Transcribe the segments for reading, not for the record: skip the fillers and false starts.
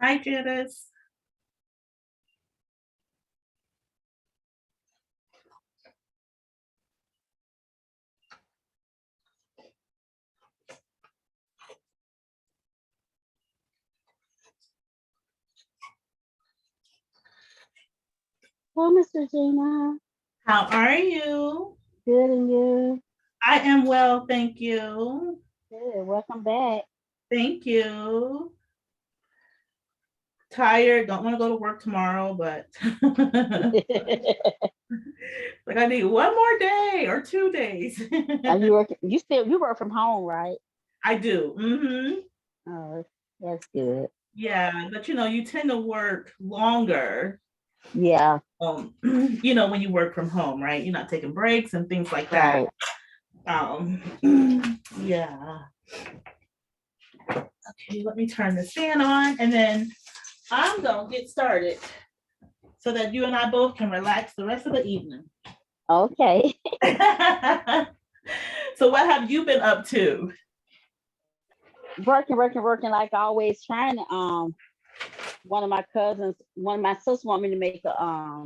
Hi, Janice. Well, Mr. Gina, How are you? good and you? I am well, thank you. Good. Welcome back. Thank you. Tired, don't want to go to work tomorrow, but like I need one more day or 2 days. Are you working? You work from home, right? I do. Oh, that's good. Yeah, but you tend to work longer. Yeah, When you work from home, right? You're not taking breaks and things like that. right. Um, yeah. Okay, let me turn this fan on and then I'm gonna get started so that you and I both can relax the rest of the evening. Okay. So what have you been up to? Working like always, trying to one of my sisters want me to make a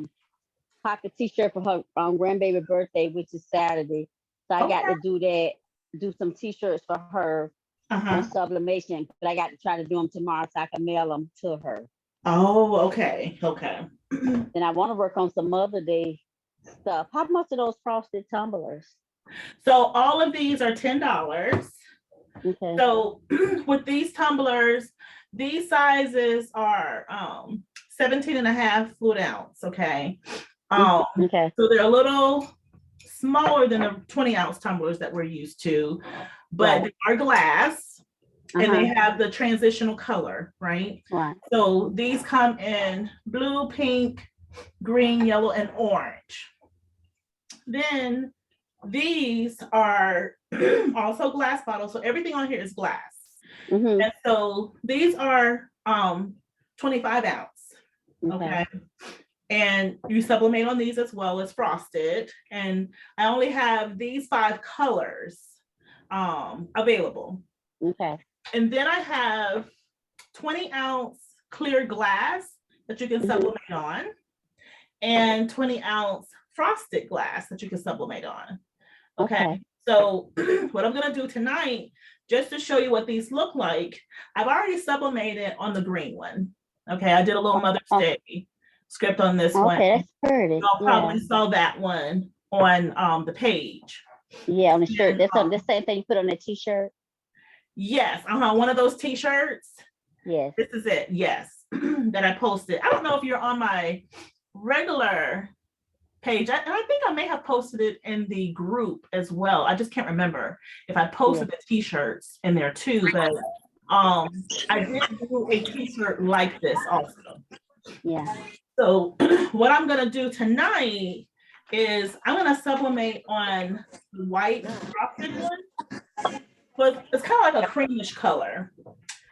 pocket t-shirt for her grandbaby birthday, which is Saturday. So I got Okay. to do that, do some t-shirts for her on Uh-huh. sublimation, but I got to try to do them tomorrow so I can mail them to her. Oh, okay. Okay. Then I want to work on some Mother Day stuff. How much are those frosted tumblers? So all of these are $10. Okay. So with these tumblers, these sizes are 17 and a half fluid ounce. Okay. Okay. So they're a little smaller than the 20-ounce tumblers that we're used to, but Right. they are glass and they Uh-huh. have the transitional color, right? Right. So these come in blue, pink, green, yellow, and orange. Then these are also glass bottles. So everything on here is glass. Mm-hmm. And so these are 25 ounce. Okay. Okay. And you sublimate on these as well as frosted. And I only have these 5 colors available. Okay. And then I have 20-ounce clear glass that you can sublimate on, and 20-ounce frosted glass that you can sublimate on. Okay. Okay. So what I'm gonna do tonight, just to show you what these look like, I've already sublimated on the green one. Okay, I did a little Mother's Oh, Day script on this one. okay, that's pretty. Y'all Yeah. probably saw that one on the page. Yeah, on the shirt. And, That's on the same thing you put on the t-shirt. yes, one of those t-shirts. Yes. This is it, yes, that I posted. I don't know if you're on my regular page. And I think I may have posted it in the group as well. I just can't remember if I posted the t-shirts in there too, but I did do a t-shirt like this also. Yeah. So what I'm gonna do tonight is I'm gonna sublimate on the white frosted one, but it's kind of like a creamish color.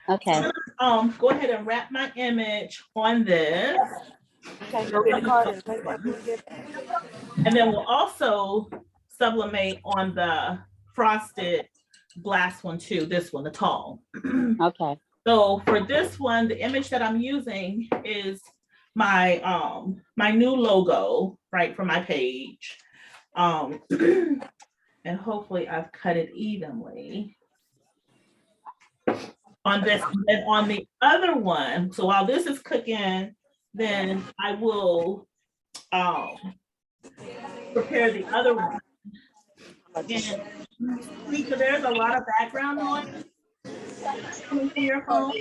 Okay. So I'm gonna go ahead and wrap my image on this. Okay, go get the card. And then we'll also sublimate on the frosted glass one too, this one, the tall. Okay. So for this one, the image that I'm using is my my new logo, right, for my page. And hopefully I've cut it evenly on this. And on the other one, so while this is cooking, then I will prepare the other one. And so there's a lot of background noise coming from your phone.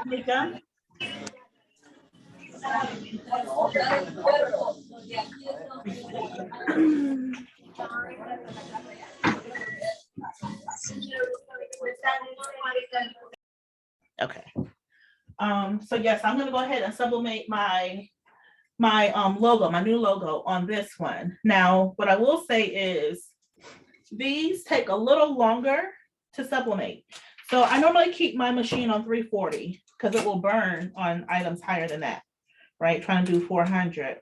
Mika? Okay. So yes, I'm gonna go ahead and sublimate my logo, my new logo on this one. Now, what I will say is these take a little longer to sublimate. So I normally keep my machine on 340 because it will burn on items higher than that, right? Trying to do 400.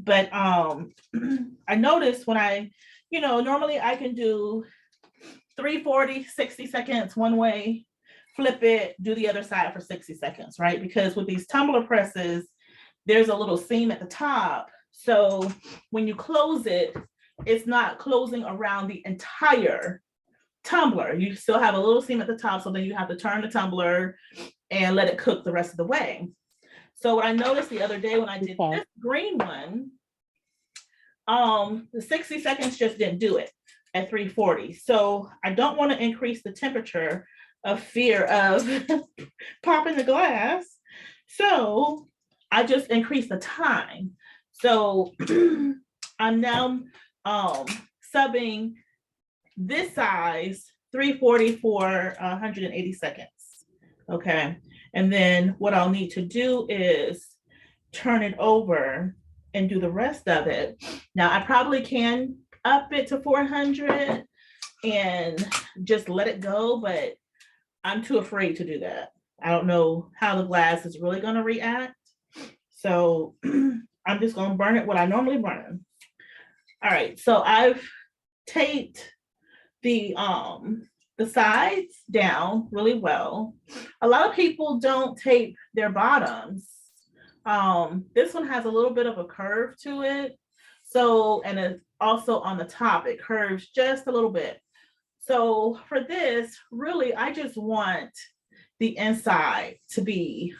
But I noticed when normally I can do 340, 60 seconds one way, flip it, do the other side for 60 seconds, right? Because with these tumbler presses, there's a little seam at the top. So when you close it, it's not closing around the entire tumbler. You still have a little seam at the top, so then you have to turn the tumbler and let it cook the rest of the way. So what I noticed the other day when I did this green one, the 60 seconds just didn't do it at 340. So I don't want to increase the temperature of fear of popping the glass. So I just increased the time. So I'm now subbing this size 340 for 180 seconds. Okay. And then what I'll need to do is turn it over and do the rest of it. Now I probably can up it to 400 and just let it go, but I'm too afraid to do that. I don't know how the glass is really going to react. So I'm just going to burn it what I normally burn. All right, so I've taped the sides down really well. A lot of people don't tape their bottoms. This one has a little bit of a curve to it. So, and it's also on the top, it curves just a little bit. So for this, really, I just want the inside to be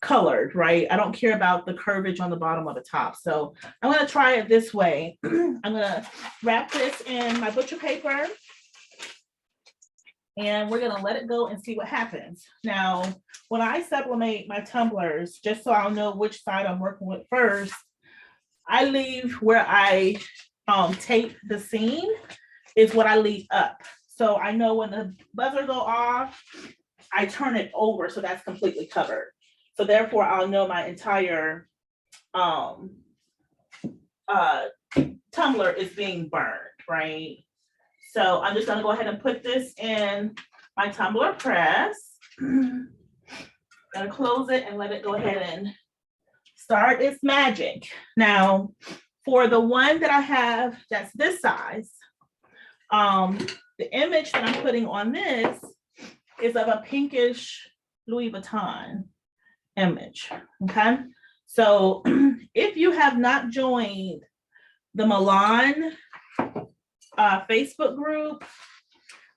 colored, right? I don't care about the curvage on the bottom or the top. So I'm gonna try it this way. I'm gonna wrap this in my butcher paper and we're gonna let it go and see what happens. Now, when I sublimate my tumblers, just so I'll know which side I'm working with first, I leave where I tape the seam is what I leave up. So I know when the buzzer go off, I turn it over so that's completely covered. So therefore I'll know my entire tumbler is being burned, right? So I'm just gonna go ahead and put this in my tumbler press. Gonna close it and let it go ahead and start its magic. Now, for the one that I have that's this size, the image that I'm putting on this is of a pinkish Louis Vuitton image, okay? So if you have not joined the Milan Facebook group,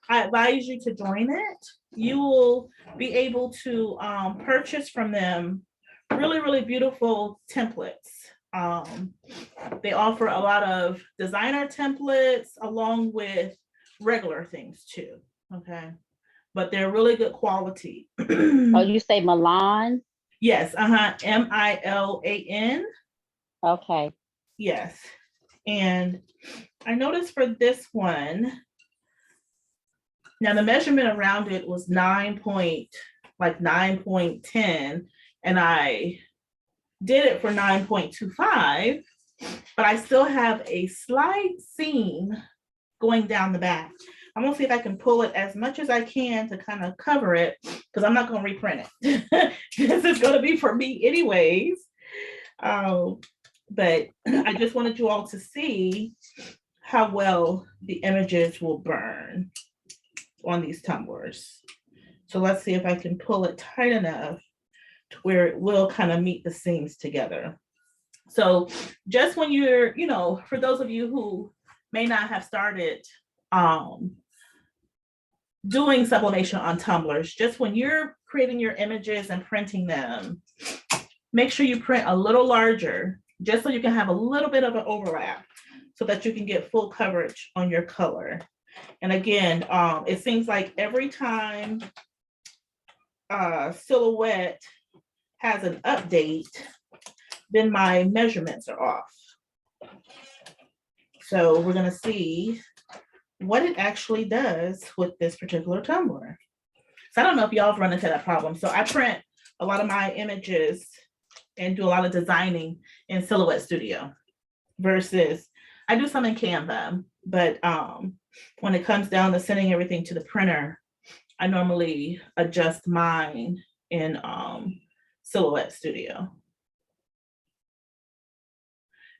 I advise you to join it. You will be able to purchase from them really, really beautiful templates. They offer a lot of designer templates along with regular things too, okay? But they're really good quality. Oh, you say Milan? Yes, Milan. Okay. Yes. And I noticed for this one, now the measurement around it was 9.10, and I did it for 9.25, but I still have a slight seam going down the back. I'm gonna see if I can pull it as much as I can to kind of cover it, because I'm not gonna reprint it. This is gonna be for me anyways. But I just wanted you all to see how well the images will burn on these tumblers. So let's see if I can pull it tight enough to where it will kind of meet the seams together. So just when you're, you know, for those of you who may not have started doing sublimation on tumblers, just when you're creating your images and printing them, make sure you print a little larger, just so you can have a little bit of an overlap so that you can get full coverage on your color. And again, it seems like every time Silhouette has an update, then my measurements are off. So we're gonna see what it actually does with this particular tumbler. So I don't know if y'all have run into that problem. So I print a lot of my images and do a lot of designing in Silhouette Studio versus I do some in Canva, but when it comes down to sending everything to the printer, I normally adjust mine in Silhouette Studio.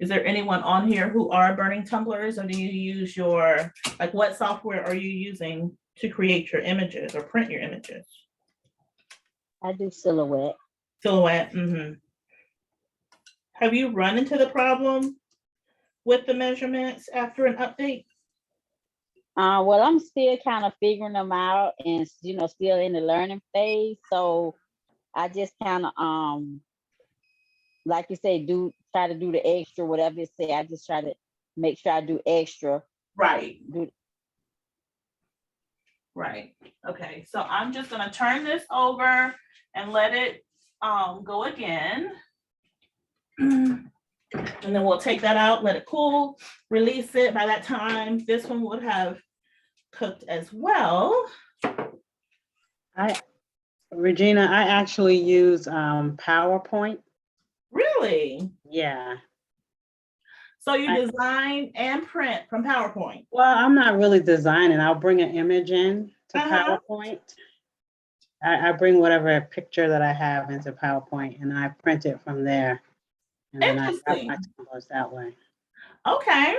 Is there anyone on here who are burning tumblers, or do you use your, like, what software are you using to create your images or print your images? I do Silhouette. Silhouette. Have you run into the problem with the measurements after an update? Well, I'm still kind of figuring them out and, still in the learning phase. So I just kind of, like you say, try to do the extra, whatever it say. I just try to make sure I do extra. Right. Right. Okay. So I'm just going to turn this over and let it go again. And then we'll take that out, let it cool, release it. By that time, this one would have cooked as well. Regina, I actually use PowerPoint. Really? Yeah. So you design and print from PowerPoint? Well, I'm not really designing. I'll bring an image in to PowerPoint. I bring whatever picture that I have into PowerPoint and I print it from there. And then I have my tumblers that way. Okay.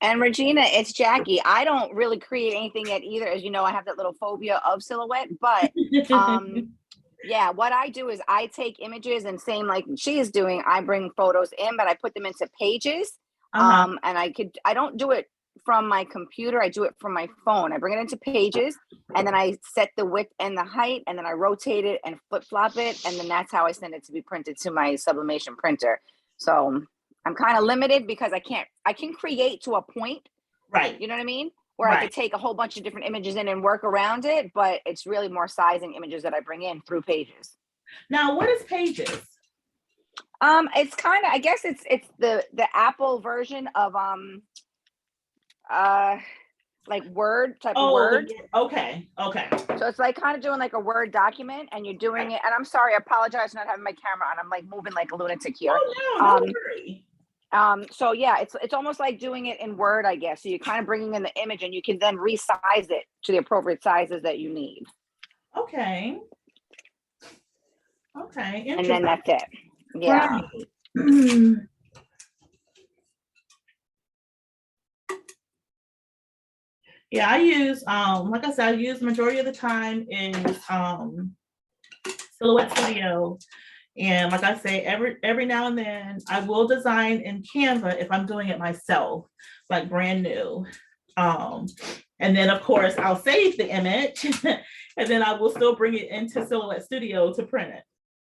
And Regina, it's Jackie. I don't really create anything yet either. As you know, I have that little phobia of silhouette, but yeah, what I do is I take images and same like she is doing, I bring photos in, but I put them into pages. And I don't do it from my computer. I do it from my phone. I bring it into pages and then I set the width and the height and then I rotate it and flip flop it. And then that's how I send it to be printed to my sublimation printer. So I'm kind of limited because I can create to a point. Right. You know what I mean? Where I could take a whole bunch of different images in and work around it, but it's really more sizing images that I bring in through pages. Now, what is pages? It's kind of, I guess it's the Apple version of like Word type of Word. Okay. So it's like kind of doing like a Word document and you're doing it. And I'm sorry, I apologize for not having my camera on. I'm like moving like a lunatic here. Oh, no, don't worry. So yeah, it's almost like doing it in Word, I guess. So you're kind of bringing in the image and you can then resize it to the appropriate sizes that you need. Okay. And then that's it. Yeah. Right. Yeah, I use, like I said, I use majority of the time is Silhouette Studio. And like I say, every now and then I will design in Canva if I'm doing it myself, like brand new. And then of course I'll save the image and then I will still bring it into Silhouette Studio to print it,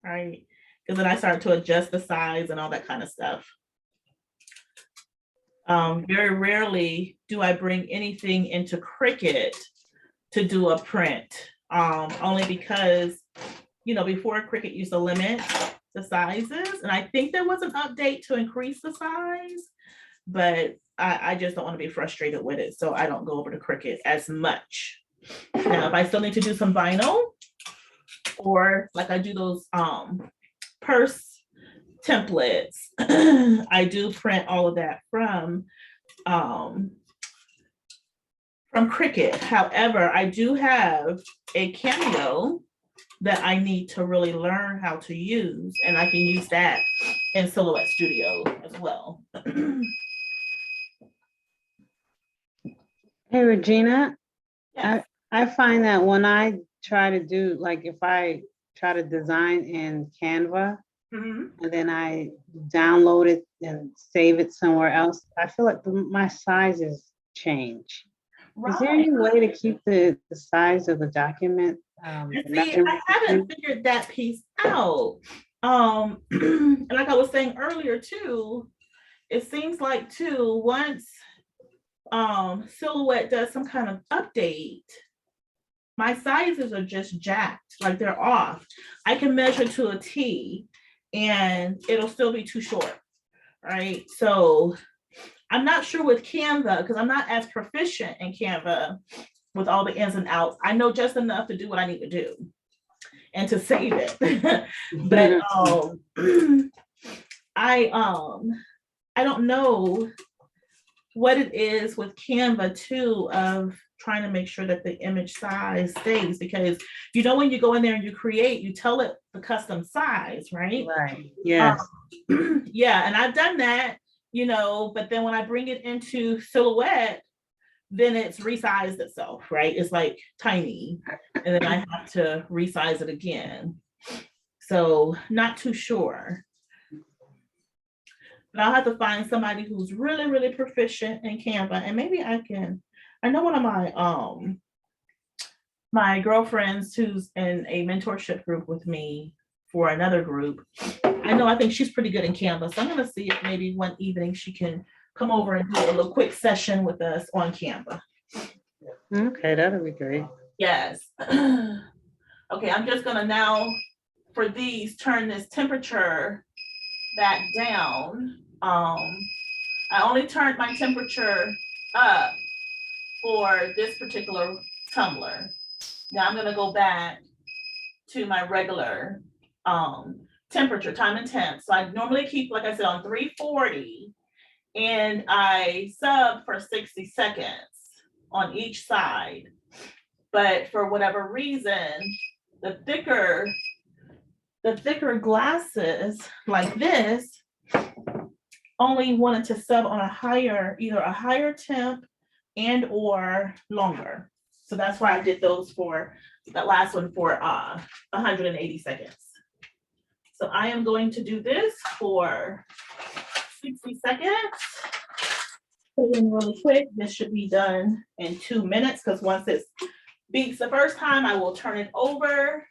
right? Because then I start to adjust the size and all that kind of stuff. Very rarely do I bring anything into Cricut to do a print, only because, before Cricut used to limit the sizes, and I think there was an update to increase the size, but I just don't want to be frustrated with it, so I don't go over to Cricut as much. Now, if I still need to do some vinyl, or like I do those purse templates, I do print all of that from Cricut. However, I do have a Cameo that I need to really learn how to use, and I can use that in Silhouette Studio as well. Hey, Regina, Yes. I find that when I try to do, like if I try to design in Canva, and then I download it and save it somewhere else, I feel like my sizes change. Is there any way to keep the size of the document? See, I haven't figured that piece out. And like I was saying earlier too, it seems like too, once Silhouette does some kind of update, my sizes are just jacked, like they're off. I can measure to a T and it'll still be too short, right? So I'm not sure with Canva, because I'm not as proficient in Canva with all the ins and outs. I know just enough to do what I need to do and to save it. But I don't know what it is with Canva too, of trying to make sure that the image size stays, because when you go in there and you create, you tell it the custom size, right? Right. Yes. Yeah, and I've done that, you know, but then when I bring it into silhouette, then it's resized itself, right? It's like tiny, and then I have to resize it again. So not too sure. But I'll have to find somebody who's really, really proficient in Canva, and maybe I know one of my girlfriends who's in a mentorship group with me for another group. I think she's pretty good in Canva. So I'm gonna see if maybe one evening she can come over and do a little quick session with us on Canva. Okay, that'll be great. Yes. Okay, I'm just gonna now, for these, turn this temperature back down. I only turned my temperature up for this particular tumbler. Now I'm gonna go back to my regular temperature, time and temp. So I normally keep, like I said, on 340, and I sub for 60 seconds on each side. But for whatever reason, the thicker glasses like this only wanted to sub on either a higher temp and or longer. So that's why I did those for that last one for 180 seconds. So I am going to do this for 60 seconds. Put it in really quick. This should be done in 2 minutes, because once it beats the first time, I will turn it over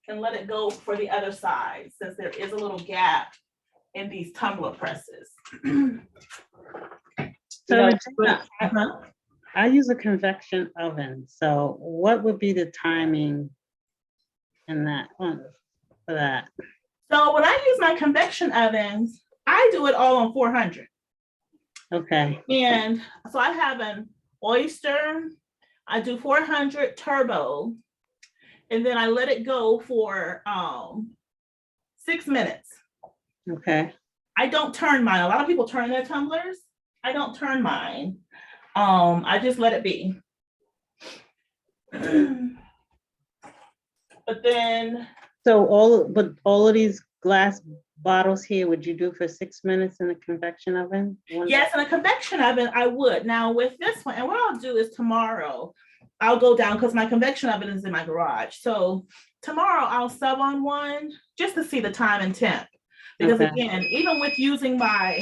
and let it go for the other side, since there is a little gap in these tumbler presses. So Regina, I use a convection oven. So what would be the timing in that one for that? So when I use my convection ovens, I do it all on 400. Okay. And so I have an Oyster, I do 400 turbo, and then I let it go for 6 minutes. Okay. I don't turn mine. A lot of people turn their tumblers. I don't turn mine. I just let it be. But then. So all of these glass bottles here, would you do for 6 minutes in a convection oven? Yes, in a convection oven, I would. Now with this one, and what I'll do is tomorrow, I'll go down, because my convection oven is in my garage. So tomorrow I'll sub on one just to see the time and temp. Because again, even with using my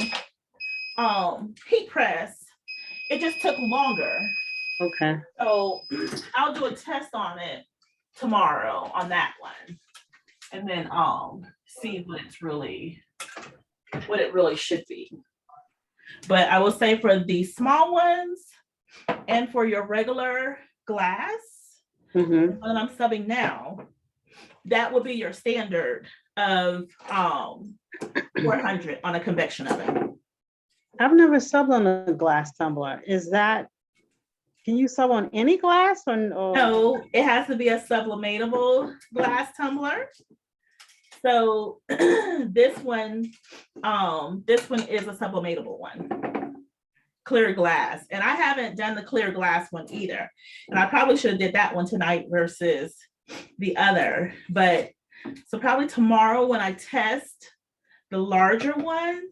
heat press, it just took longer. Okay. So I'll do a test on it tomorrow on that one, and then see what it really should be. But I will say for the small ones and for your regular glass, when I'm subbing now, that would be your standard of 400 on a convection oven. I've never subbed on a glass tumbler. Can you sub on any glass or? No, it has to be a sublimatable glass tumbler. So this one is a sublimatable one, clear glass. And I haven't done the clear glass one either. And I probably should have did that one tonight versus the other. But so probably tomorrow when I test the larger one,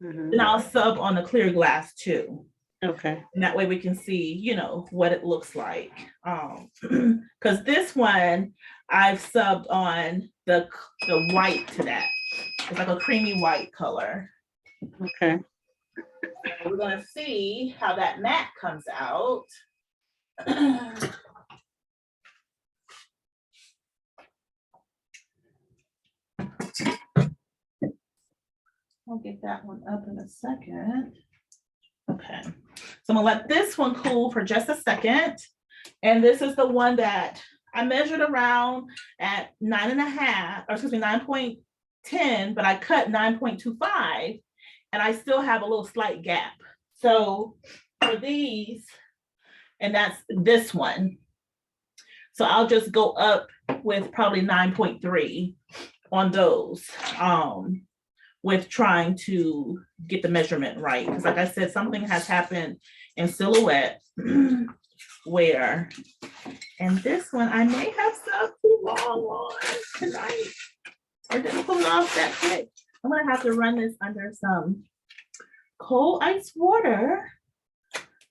then I'll sub on the clear glass too. Okay. And that way we can see, what it looks like. Because this one I've subbed on the white to that. It's like a creamy white color. Okay. We're gonna see how that matte comes out. I'll get that one up in a second. Okay, so I'm gonna let this one cool for just a second. And this is the one that I measured around at 9.10, but I cut 9.25, and I still have a little slight gap. So for these, and that's this one. So I'll just go up with probably 9.3 on those. With trying to get the measurement right. Because like I said, something has happened in silhouette where, and this one I may have subbed too long on tonight, or didn't pull it off that quick. I'm gonna have to run this under some cold ice water,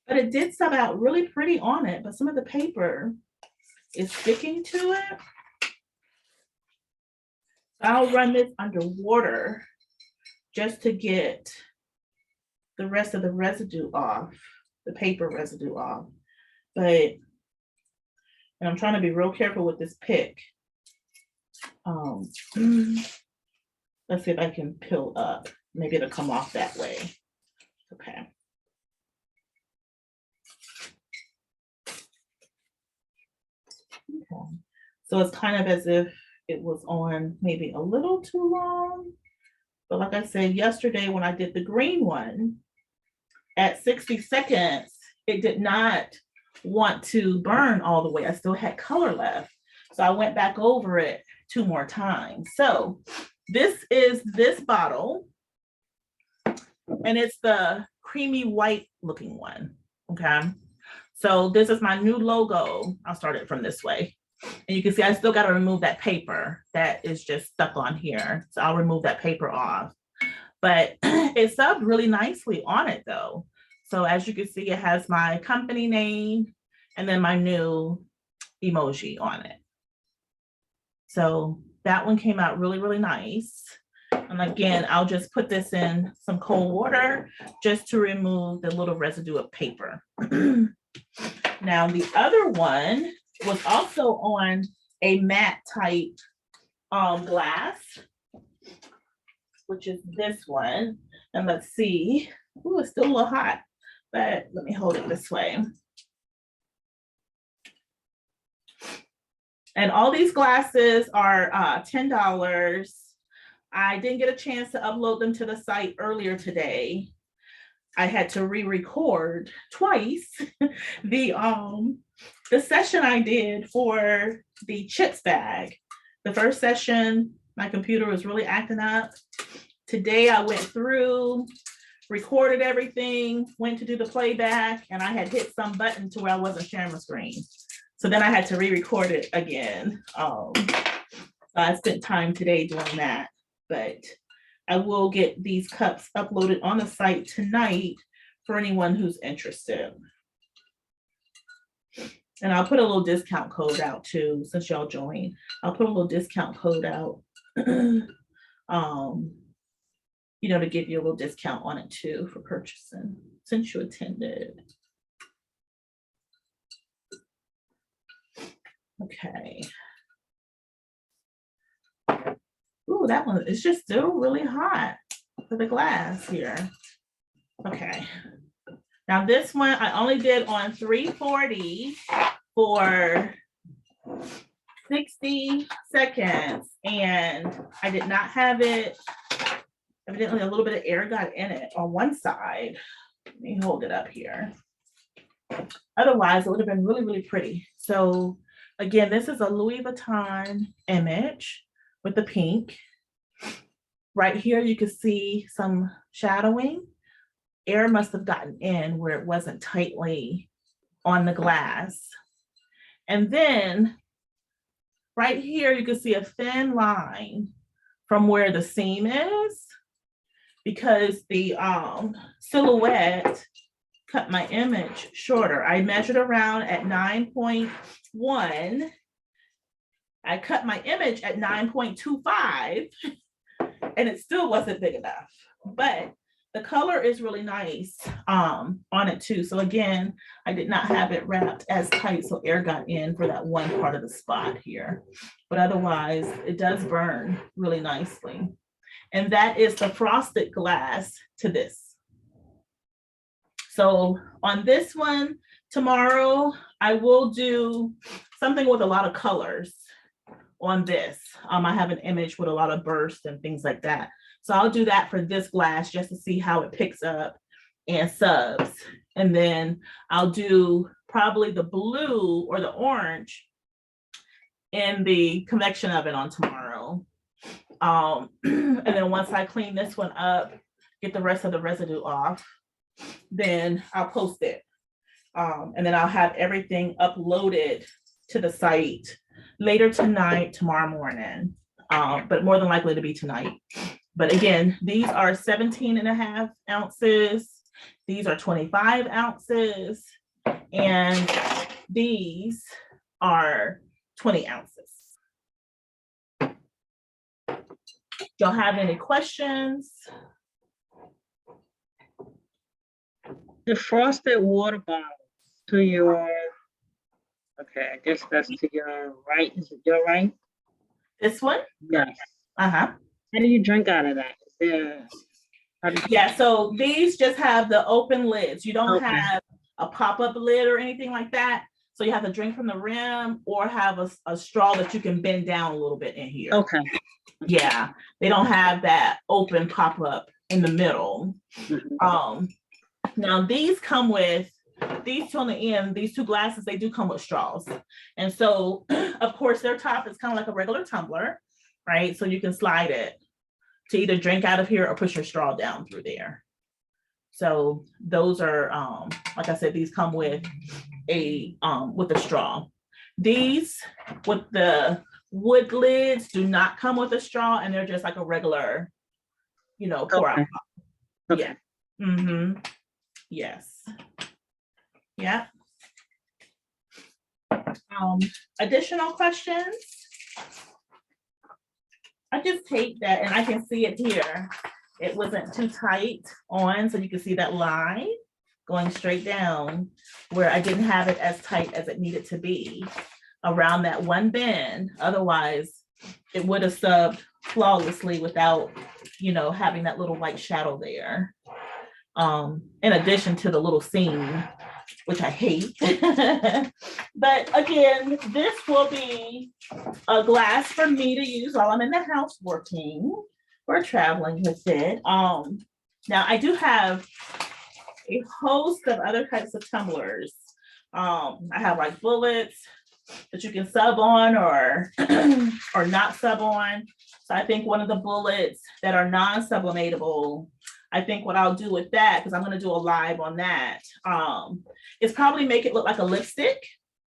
but it did sub out really pretty on it, but some of the paper is sticking to it. I'll run this under water just to get the rest of the residue off, the paper residue off. But, and I'm trying to be real careful with this pick. Let's see if I can peel up. Maybe it'll come off that way. Okay. Okay. So it's kind of as if it was on maybe a little too long. But like I said, yesterday when I did the green one, at 60 seconds, it did not want to burn all the way. I still had color left. So I went back over it 2 more times. So this is this bottle, and it's the creamy white looking one, okay? So this is my new logo. I'll start it from this way. And you can see I still got to remove that paper that is just stuck on here. So I'll remove that paper off. But it subbed really nicely on it though. So as you can see, it has my company name and then my new emoji on it. So that one came out really, really nice. And again, I'll just put this in some cold water just to remove the little residue of paper. Now the other one was also on a matte type glass, which is this one. And let's see. Ooh, it's still a little hot, but let me hold it this way. And all these glasses are $10. I didn't get a chance to upload them to the site earlier today. I had to re-record twice the session I did for the chips bag. The first session, my computer was really acting up. Today I went through, recorded everything, went to do the playback, and I had hit some button to where I wasn't sharing my screen. So then I had to re-record it again. So I spent time today doing that, but I will get these cups uploaded on the site tonight for anyone who's interested. And I'll put a little discount code out too, since y'all joined. I'll put a little discount code out, you know, to give you a little discount on it too for purchasing, since you attended. Okay. Ooh, that one is just still really hot for the glass here. Okay. Now this one I only did on 340 for 60 seconds, and I did not have it. Evidently a little bit of air got in it on one side. Let me hold it up here. Otherwise, it would have been really, really pretty. So again, this is a Louis Vuitton image with the pink. Right here, you can see some shadowing. Air must have gotten in where it wasn't tightly on the glass. And then right here, you can see a thin line from where the seam is, because the silhouette cut my image shorter. I measured around at 9.1. I cut my image at 9.25, and it still wasn't big enough. But the color is really nice on it too. So again, I did not have it wrapped as tight, so air got in for that one part of the spot here. But otherwise, it does burn really nicely. And that is the frosted glass to this. So on this one, tomorrow, I will do something with a lot of colors on this. I have an image with a lot of bursts and things like that. So I'll do that for this glass just to see how it picks up and subs. And then I'll do probably the blue or the orange in the convection oven on tomorrow. And then once I clean this one up, get the rest of the residue off, then I'll post it. And then I'll have everything uploaded to the site later tonight, tomorrow morning, but more than likely to be tonight. But again, these are 17.5 ounces. These are 25 ounces. And these are 20 ounces. Y'all have any questions? The frosted water bottle to your, okay, I guess that's to your right. Is it your right? This one? Yes. Uh-huh. How do you drink out of that? Is there, Yeah, so these just have the open lids. You don't Okay. have a pop-up lid or anything like that. So you have to drink from the rim or have a straw that you can bend down a little bit in here. Okay. Yeah, they don't have that open pop-up in the middle. Mhm. Now these come with, these two on the end, these two glasses, they do come with straws. And so, of course, their top is kind of like a regular tumbler, right? So you can slide it to either drink out of here or push your straw down through there. So those are, like I said, these come with a straw. These with the wood lids do not come with a straw, and they're just like a regular, pour out. Okay. Yeah. Mm-hmm. Yes. Yeah. Additional questions? I just taped that, and I can see it here. It wasn't too tight on, so you can see that line going straight down where I didn't have it as tight as it needed to be around that one bend. Otherwise, it would have subbed flawlessly without, having that little white shadow there. In addition to the little seam, which I hate. But again, this will be a glass for me to use while I'm in the house working or traveling with it. Now I do have a host of other types of tumblers. I have like bullets that you can sub on or or not sub on. So I think one of the bullets that are non-sublimatable, I think what I'll do with that, because I'm going to do a live on that, is probably make it look like a lipstick,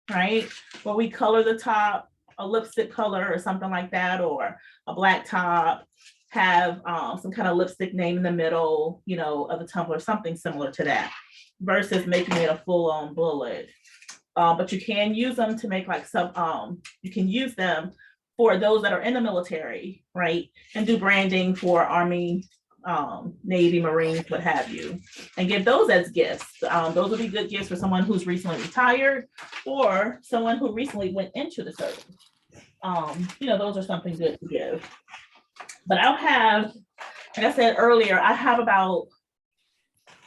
right? Where we color the top a lipstick color or something like that, or a black top, have some kind of lipstick name in the middle, of the tumbler, something similar to that, versus making it a full-on bullet. But you can use them to make like you can use them for those that are in the military, right? And do branding for Army, Navy, Marines, what have you, and give those as gifts. Those would be good gifts for someone who's recently retired or someone who recently went into the service. Those are something good to give. But I'll have, like I said earlier, I have about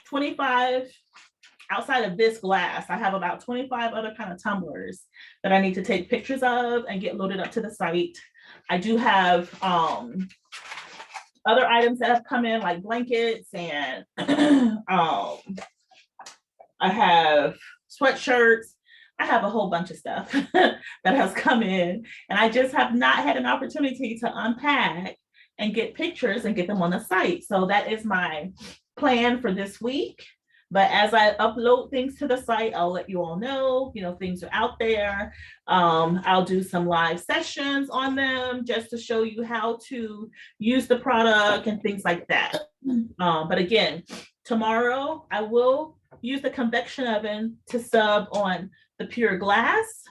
25, outside of this glass, I have about 25 other kind of tumblers that I need to take pictures of and get loaded up to the site. I do have other items that have come in, like blankets, and I have sweatshirts. I have a whole bunch of stuff that has come in, and I just have not had an opportunity to unpack and get pictures and get them on the site. So that is my plan for this week. But as I upload things to the site, I'll let you all know, things are out there. I'll do some live sessions on them just to show you how to use the product and things like that. But again, tomorrow I will use the convection oven to sub on the pure glass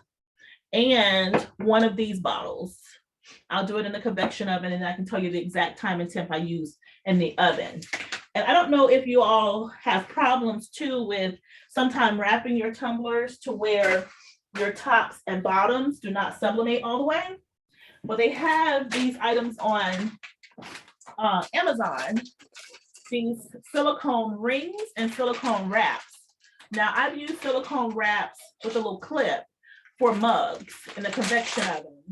and one of these bottles. I'll do it in the convection oven, and I can tell you the exact time and temp I use in the oven. And I don't know if you all have problems too with sometimes wrapping your tumblers to where your tops and bottoms do not sublimate all the way. Well, they have these items on Amazon, these silicone rings and silicone wraps. Now, I've used silicone wraps with a little clip for mugs in the convection oven,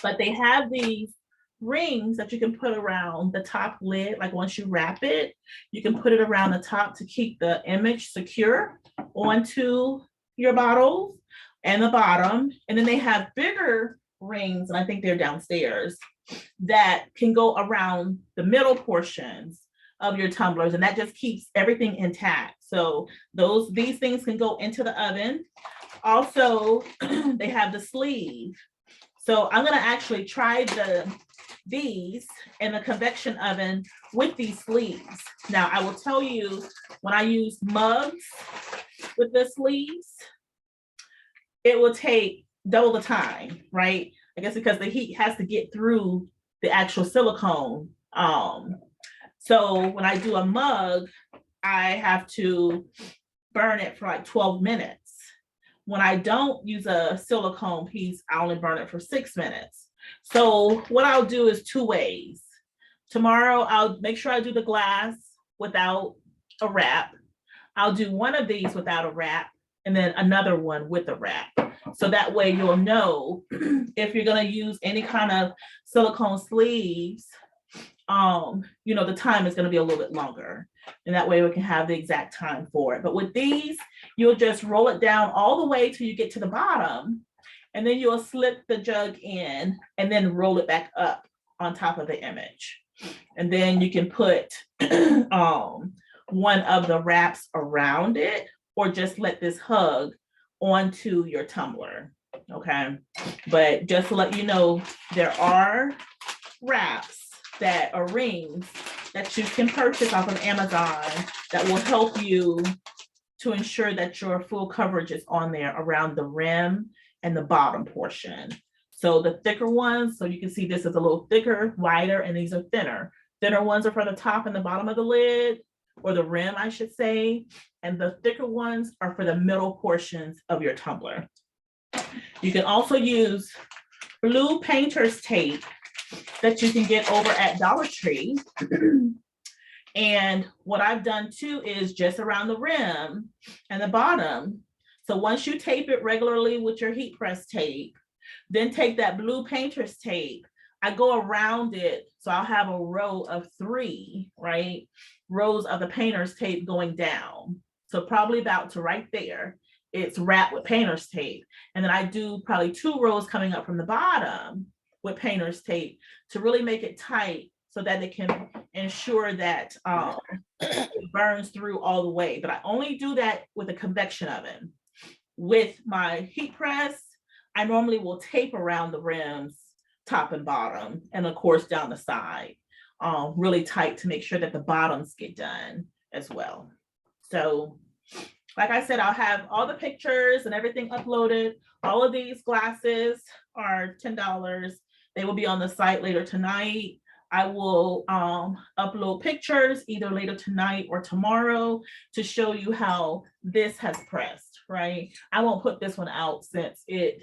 but they have these rings that you can put around the top lid. Like once you wrap it, you can put it around the top to keep the image secure onto your bottles and the bottom. And then they have bigger rings, and I think they're downstairs, that can go around the middle portions of your tumblers, and that just keeps everything intact. So these things can go into the oven. Also, they have the sleeve. So I'm gonna actually try these in the convection oven with these sleeves. Now, I will tell you, when I use mugs with the sleeves, it will take double the time, right? I guess because the heat has to get through the actual silicone. So when I do a mug, I have to burn it for like 12 minutes. When I don't use a silicone piece, I only burn it for 6 minutes. So what I'll do is 2 ways. Tomorrow, I'll make sure I do the glass without a wrap. I'll do one of these without a wrap and then another one with a wrap. So that way you'll know if you're gonna use any kind of silicone sleeves, the time is gonna be a little bit longer. And that way we can have the exact time for it. But with these, you'll just roll it down all the way till you get to the bottom. And then you'll slip the jug in and then roll it back up on top of the image. And then you can put one of the wraps around it, or just let this hug onto your tumbler, okay? But just to let you know, there are wraps that are rings that you can purchase off of Amazon that will help you to ensure that your full coverage is on there around the rim and the bottom portion. So the thicker ones, so you can see this is a little thicker, wider, and these are thinner. Thinner ones are for the top and the bottom of the lid, or the rim, I should say, and the thicker ones are for the middle portions of your tumbler. You can also use blue painter's tape that you can get over at Dollar Tree. And what I've done too is just around the rim and the bottom. So once you tape it regularly with your heat press tape, then take that blue painter's tape. I go around it, so I'll have a row of 3, right? Rows of the painter's tape going down. So probably about to right there, it's wrapped with painter's tape. And then I do probably 2 rows coming up from the bottom with painter's tape to really make it tight so that it can ensure that it burns through all the way. But I only do that with a convection oven. With my heat press, I normally will tape around the rims, top and bottom, and of course down the side, really tight to make sure that the bottoms get done as well. So like I said, I'll have all the pictures and everything uploaded. All of these glasses are $10. They will be on the site later tonight. I will upload pictures either later tonight or tomorrow to show you how this has pressed, right? I won't put this one out since I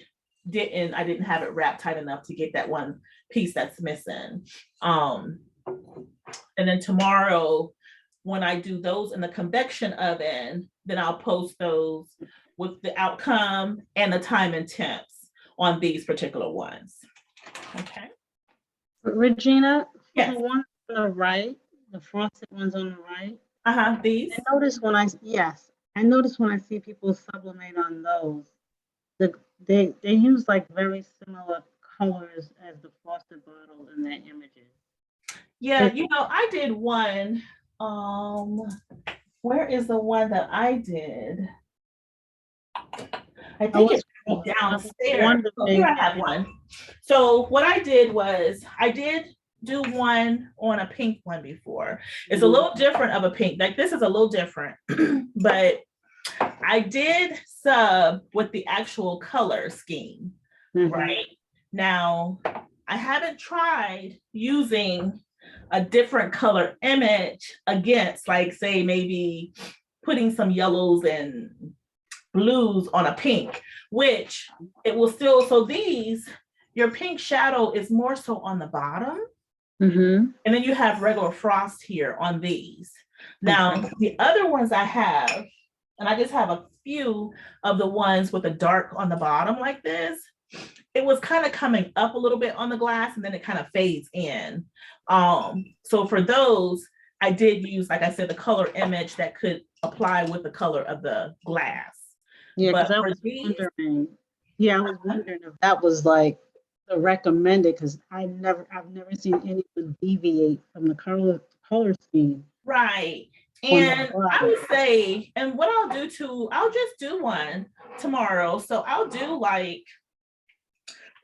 didn't have it wrapped tight enough to get that one piece that's missing. And then tomorrow, when I do those in the convection oven, then I'll post those with the outcome and the time and temps on these particular ones. Okay. Regina, Yes. the one on the right, the frosted ones on the right. These. I notice when I see people sublimate on those, they use like very similar colors as the frosted bottle in their images. Yeah, I did one. Where is the one that I did? I think it's downstairs. Oh, here I have one. So what I did was I did do one on a pink one before. It's a little different of a pink. Like this is a little different, but I did sub with the actual color scheme, right? Now, I haven't tried using a different color image against, like, say, maybe putting some yellows and blues on a pink, which it will still, so these, your pink shadow is more so on the bottom. And then you have regular frost here on these. Now, the other ones I have, and I just have a few of the ones with the dark on the bottom like this, it was kind of coming up a little bit on the glass and then it kind of fades in. So for those, I did use, like I said, the color image that could apply with the color of the glass. Yeah, because I was wondering if that was like the recommended, because I've never seen anyone deviate from the color scheme. Right. And I would say, and what I'll do too, I'll just do one tomorrow. So I'll do like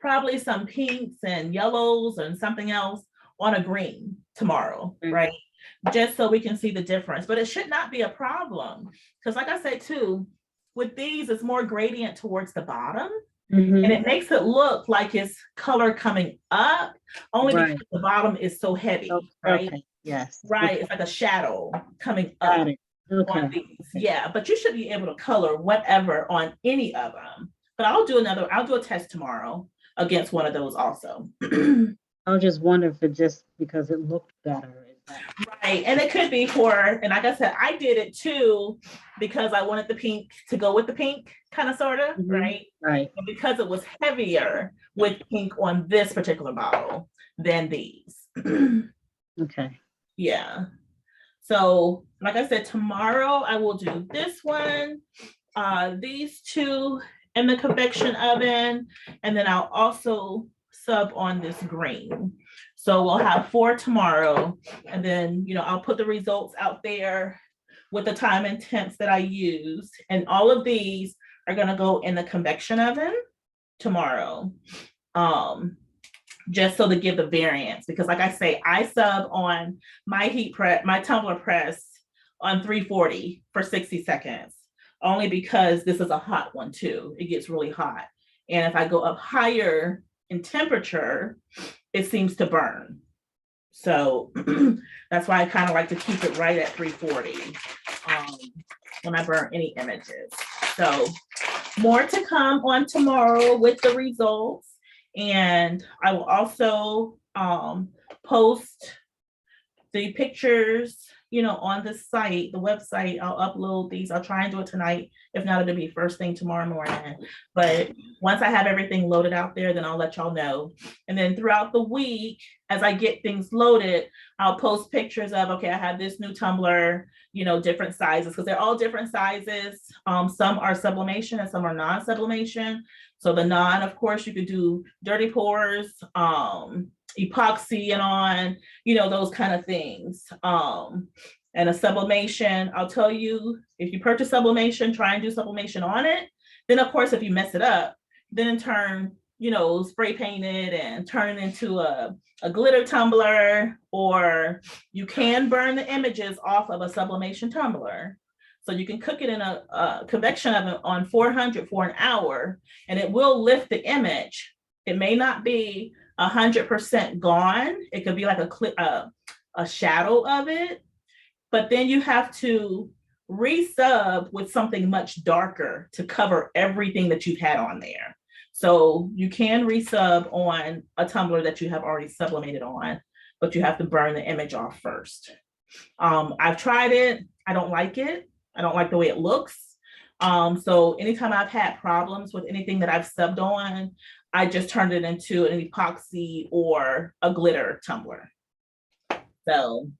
probably some pinks and yellows and something else on a green tomorrow, right? Just so we can see the difference. But it should not be a problem. Because like I said too, with these, it's more gradient towards the bottom. Mhm. And it makes it look like it's color coming up, only Right. because the bottom is so heavy, Oh, right? okay, yes. Right. Okay, It's like a shadow coming got up it. on Okay. these. Yeah, but you should be able to color whatever on any of them. But I'll do a test tomorrow against one of those also. I was just wondering if it just because it looked better. Is that Right. And it could be and like I said, I did it too because I wanted the pink to go with the pink, kind of, sort of, Mhm. right? right? And because it was heavier with pink on this particular bottle than these. Okay. Yeah. So, like I said, tomorrow I will do this one, these two in the convection oven, and then I'll also sub on this green. So we'll have 4 tomorrow, and then, I'll put the results out there with the time and temps that I used. And all of these are going to go in the convection oven tomorrow. Just so to give the variance, because like I say, I sub on my tumbler press on 340 for 60 seconds, only because this is a hot one too. It gets really hot. And if I go up higher in temperature, it seems to burn. So that's why I kind of like to keep it right at 340 when I burn any images. So more to come on tomorrow with the results. And I will also post the pictures, on the site, the website. I'll upload these. I'll try and do it tonight. If not, it'll be first thing tomorrow morning. But once I have everything loaded out there, then I'll let y'all know. And then throughout the week, as I get things loaded, I'll post pictures of, okay, I have this new tumbler, different sizes, because they're all different sizes. Some are sublimation and some are non-sublimation. So the non, of course, you could do dirty pours, epoxy and on, those kind of things. And a sublimation, I'll tell you, if you purchase sublimation, try and do sublimation on it. Then of course, if you mess it up, then in turn, spray paint it and turn it into a glitter tumbler, or you can burn the images off of a sublimation tumbler. So you can cook it in a convection oven on 400 for an hour, and it will lift the image. It may not be 100% gone. It could be like a shadow of it, but then you have to resub with something much darker to cover everything that you've had on there. So you can resub on a tumbler that you have already sublimated on, but you have to burn the image off first. I've tried it. I don't like it. I don't like the way it looks. So anytime I've had problems with anything that I've subbed on, I just turned it into an epoxy or a glitter tumbler. So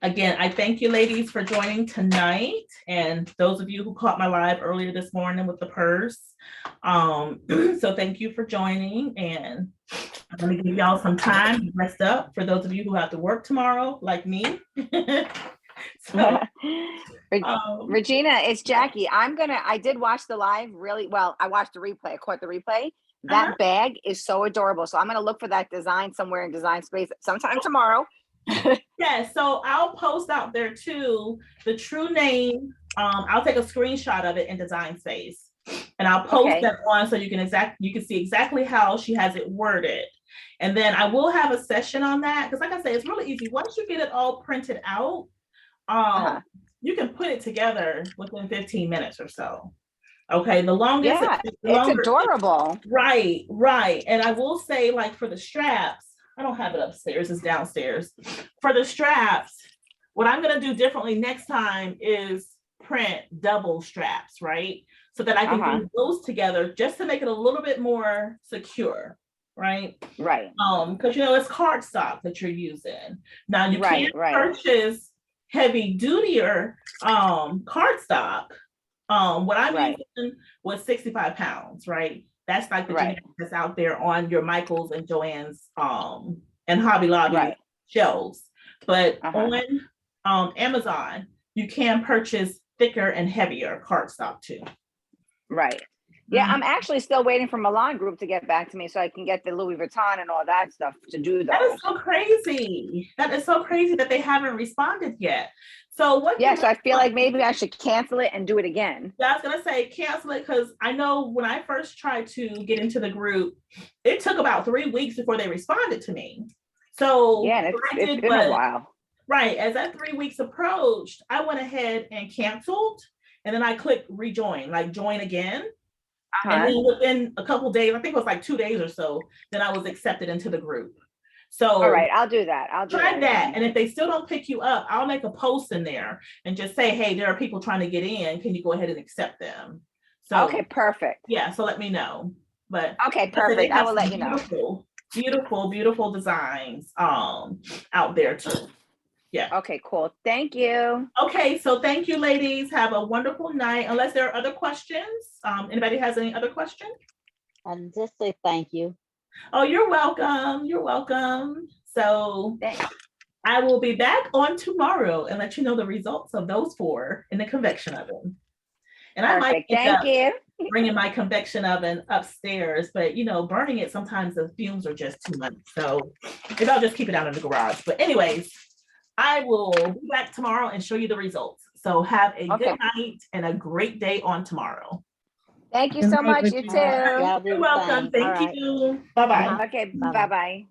again, I thank you ladies for joining tonight. And those of you who caught my live earlier this morning with the purse. So thank you for joining, and I'm gonna give y'all some time to rest up for those of you who have to work tomorrow, like me. So, Regina, it's Jackie. I did watch the live really well. I watched the replay. I caught the replay. That bag is so adorable. So I'm going to look for that design somewhere in Design Space sometime tomorrow. Yeah, so I'll post out there too the true name. I'll take a screenshot of it in Design Space, and I'll post that on so you can see exactly how she has it worded. And then I will have a session on that, because like I say, it's really easy. Once you get it all printed out, you can put it together within 15 minutes or so. Okay, the longest. Yeah, it's adorable. Right. And I will say, like, for the straps, I don't have it upstairs, it's downstairs. For the straps, what I'm gonna do differently next time is print double straps, right? So that I can glue those together just to make it a little bit more secure, right? Right. Because it's cardstock that you're using. Now you can't purchase heavy dutier cardstock. What I'm using was 65 pounds, right? That's like the that's out there on your Michaels and Joann's and Hobby Lobby shelves. But on Amazon, you can purchase thicker and heavier cardstock too. Right. Yeah, I'm actually still waiting for Milan Group to get back to me so I can get the Louis Vuitton and all that stuff to do That is those. so crazy. That is so crazy that they haven't responded yet. So what? Yeah, so I feel like maybe I should cancel it and do it again. Yeah, I was gonna say cancel it because I know when I first tried to get into the group, it took about 3 weeks before they responded to me. So Yeah, it's been a while. Right, as that 3 weeks approached, I went ahead and canceled, and then I clicked rejoin, like join again. And then within a couple days, I think it was like 2 days or so, then I was accepted into the group. So all right, I'll do that. I'll try that. And if they still don't pick you up, I'll make a post in there and just say, hey, there are people trying to get in. Can you go ahead and accept them? So okay, perfect. yeah, so let me know. But okay, perfect. I will let you know. Beautiful designs out there too. Yeah. Okay, cool. Thank you. Okay, so thank you, ladies. Have a wonderful night. Unless there are other questions. Anybody has any other questions? And just say thank you. Oh, you're welcome. You're welcome. So Thanks. I will be back on tomorrow and let you know the results of those 4 in the convection oven. And I might thank you. bringing my convection oven upstairs, but you know, burning it, sometimes the fumes are just too much. So maybe I'll just keep it out in the garage. But anyways, I will be back tomorrow and show you the results. So have a good night and a great day on tomorrow. Thank you so much. You too. Y'all do You're the welcome. same. Thank All right. you. Bye-bye. Okay, Bye-bye. bye-bye.